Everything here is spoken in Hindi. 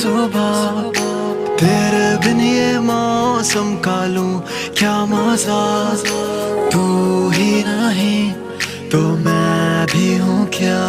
सुबह। तेरे बिन ये मौसम का लूं क्या मजा, तू ही नहीं तो मैं भी हूँ क्या।